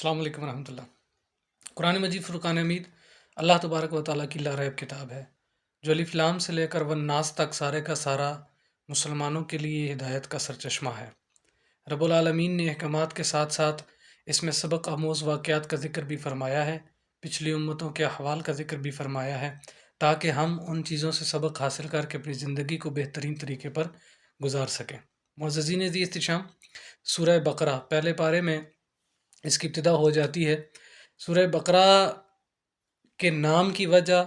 السلام علیکم ورحمۃ اللہ۔ قرآن مجید فرقان حمید اللہ تبارک و تعالیٰ کی لا ریب کتاب ہے جو الف لام سے لے کر والناس تک سارے کا سارا مسلمانوں کے لیے ہدایت کا سرچشمہ ہے۔ رب العالمین نے احکامات کے ساتھ ساتھ اس میں سبق آموز واقعات کا ذکر بھی فرمایا ہے، پچھلی امتوں کے احوال کا ذکر بھی فرمایا ہے، تاکہ ہم ان چیزوں سے سبق حاصل کر کے اپنی زندگی کو بہترین طریقے پر گزار سکیں۔ معززین ذی احتشام، سورہ بقرہ پہلے پارے میں اس کی ابتدا ہو جاتی ہے۔ سورہ بقرہ کے نام کی وجہ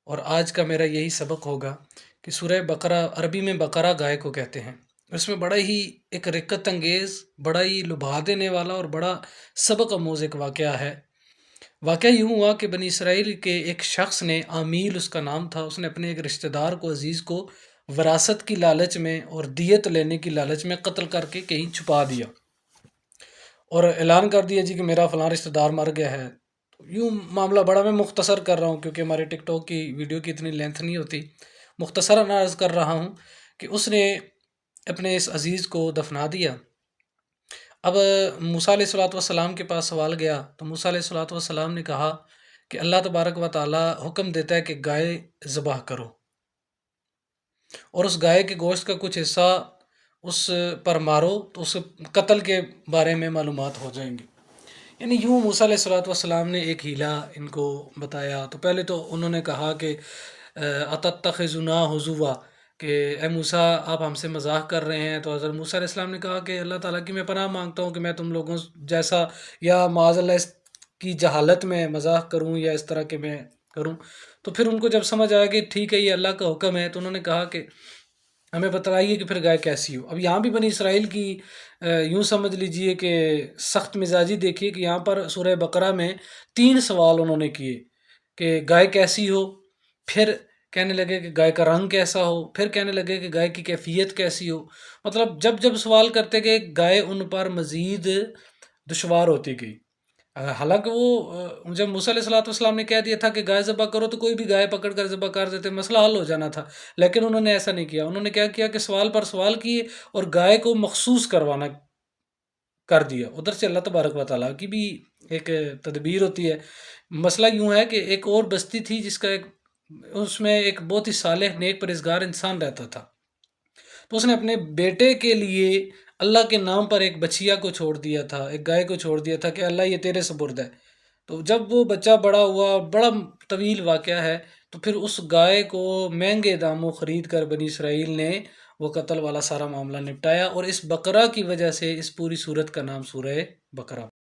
اور آج کا میرا یہی سبق ہوگا کہ سورہ بقرہ عربی میں بقرہ گائے کو کہتے ہیں۔ اس میں بڑا ہی ایک رقت انگیز، بڑا ہی لبھا دینے والا اور بڑا سبق آموز ایک واقعہ ہے۔ واقعہ یوں ہوا کہ بنی اسرائیل کے ایک شخص نے، عامیل اس کا نام تھا، اس نے اپنے ایک رشتہ دار کو، عزیز کو وراثت کی لالچ میں اور دیت لینے کی لالچ میں قتل کر کے کہیں چھپا دیا اور اعلان کر دیا جی کہ میرا فلاں رشتہ دار مر گیا ہے۔ یوں معاملہ بڑا، میں مختصر کر رہا ہوں کیونکہ ہمارے ٹک ٹاک کی ویڈیو کی اتنی لینتھ نہیں ہوتی، مختصراً عرض کر رہا ہوں کہ اس نے اپنے اس عزیز کو دفنا دیا۔ اب موسیٰ علیہ الصلوۃ والسلام کے پاس سوال گیا تو موسیٰ علیہ الصلوۃ والسلام نے کہا کہ اللہ تبارک و تعالیٰ حکم دیتا ہے کہ گائے ذبح کرو اور اس گائے کے گوشت کا کچھ حصہ اس پر مارو تو اس قتل کے بارے میں معلومات ہو جائیں گی۔ یعنی یوں موسیٰ علیہ الصلوۃ والسلام نے ایک حیلہ ان کو بتایا۔ تو پہلے تو انہوں نے کہا کہ اتتخذنا ہزوا، کہ اے موسیٰ آپ ہم سے مذاق کر رہے ہیں۔ تو حضرت موسیٰ علیہ السلام نے کہا کہ اللہ تعالیٰ کی میں پناہ مانگتا ہوں کہ میں تم لوگوں جیسا یا معاذ اللہ اس کی جہالت میں مذاق کروں یا اس طرح کے میں کروں۔ تو پھر ان کو جب سمجھ آیا کہ ٹھیک ہے یہ اللہ کا حکم ہے، تو انہوں نے کہا کہ ہمیں بتلائیے کہ پھر گائے کیسی ہو۔ اب یہاں بھی بنی اسرائیل کی یوں سمجھ لیجئے کہ سخت مزاجی دیکھیے کہ یہاں پر سورہ بقرہ میں 3 سوال انہوں نے کیے کہ گائے کیسی ہو، پھر کہنے لگے کہ گائے کا رنگ کیسا ہو، پھر کہنے لگے کہ گائے کی کیفیت کیسی ہو۔ مطلب جب جب سوال کرتے گئے گائے ان پر مزید دشوار ہوتی گئی۔ حالانکہ وہ جب موسیٰ علیہ السلام نے کہہ دیا تھا کہ گائے ذبح کرو تو کوئی بھی گائے پکڑ کر ذبح کر دیتے، مسئلہ حل ہو جانا تھا، لیکن انہوں نے ایسا نہیں کیا۔ انہوں نے کیا کیا کہ سوال پر سوال کیے اور گائے کو مخصوص کروانا کر دیا۔ ادھر سے اللہ تبارک و تعالیٰ کی بھی ایک تدبیر ہوتی ہے۔ مسئلہ یوں ہے کہ ایک اور بستی تھی جس کا اس میں ایک بہت ہی صالح نیک پرہیزگار انسان رہتا تھا، تو اس نے اپنے بیٹے کے لیے اللہ کے نام پر ایک بچیا کو چھوڑ دیا تھا، ایک گائے کو چھوڑ دیا تھا کہ اللہ یہ تیرے سپرد ہے۔ تو جب وہ بچہ بڑا ہوا، بڑا طویل واقعہ ہے، تو پھر اس گائے کو مہنگے داموں خرید کر بنی اسرائیل نے وہ قتل والا سارا معاملہ نپٹایا، اور اس بقرہ کی وجہ سے اس پوری سورت کا نام سورہ بقرہ۔